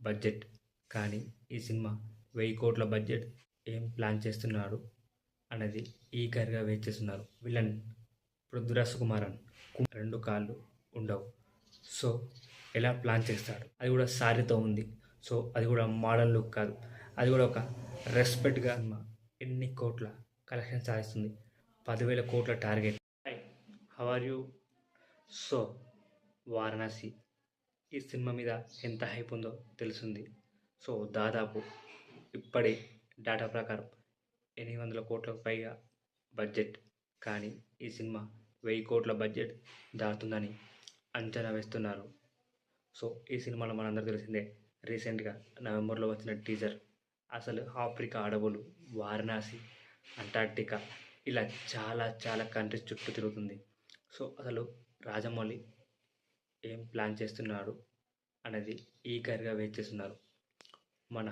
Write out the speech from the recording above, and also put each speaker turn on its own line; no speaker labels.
Budget. కానీ ఈ cinema 1000 కోట్ల బడ్జెట్ ఏం ప్లాన్ చేస్తున్నాడు అన్నది ఈగర్గా వెయిట్ చేస్తున్నారు. విలన్ పృథ్వీరాజ్ సుకుమారన్ 2 కాళ్ళు ఉండవు. సో ఎలా ప్లాన్ చేస్తాడు? అది కూడా సారీతో ఉంది. సో అది కూడా మోడర్న్ లుక్ కాదు, అది కూడా ఒక రెస్పెక్ట్గా. సినిమా ఎన్ని కోట్ల కలెక్షన్ సాధిస్తుంది? 10,000 కోట్ల target. How are you? So Varanasi ఈ సినిమా మీద ఎంత హైప్ ఉందో తెలుస్తుంది. సో దాదాపు ఇప్పటి డేటా ప్రకారం 800 కోట్లకు పైగా బడ్జెట్. కానీ ఈ సినిమా 1000 కోట్ల బడ్జెట్ దాటుతుందని అంచనా వేస్తున్నారు. సో ఈ సినిమాలో మనందరూ తెలిసిందే, రీసెంట్గా నవంబర్లో వచ్చిన టీజర్ అసలు ఆఫ్రికా అడవులు, వారణాసి, అంటార్క్టికా ఇలా చాలా చాలా కంట్రీస్ చుట్టూ తిరుగుతుంది. సో అసలు రాజమౌళి ఏం ప్లాన్ చేస్తున్నాడు అనేది ఈగర్గా వెయిట్ చేస్తున్నారు. మన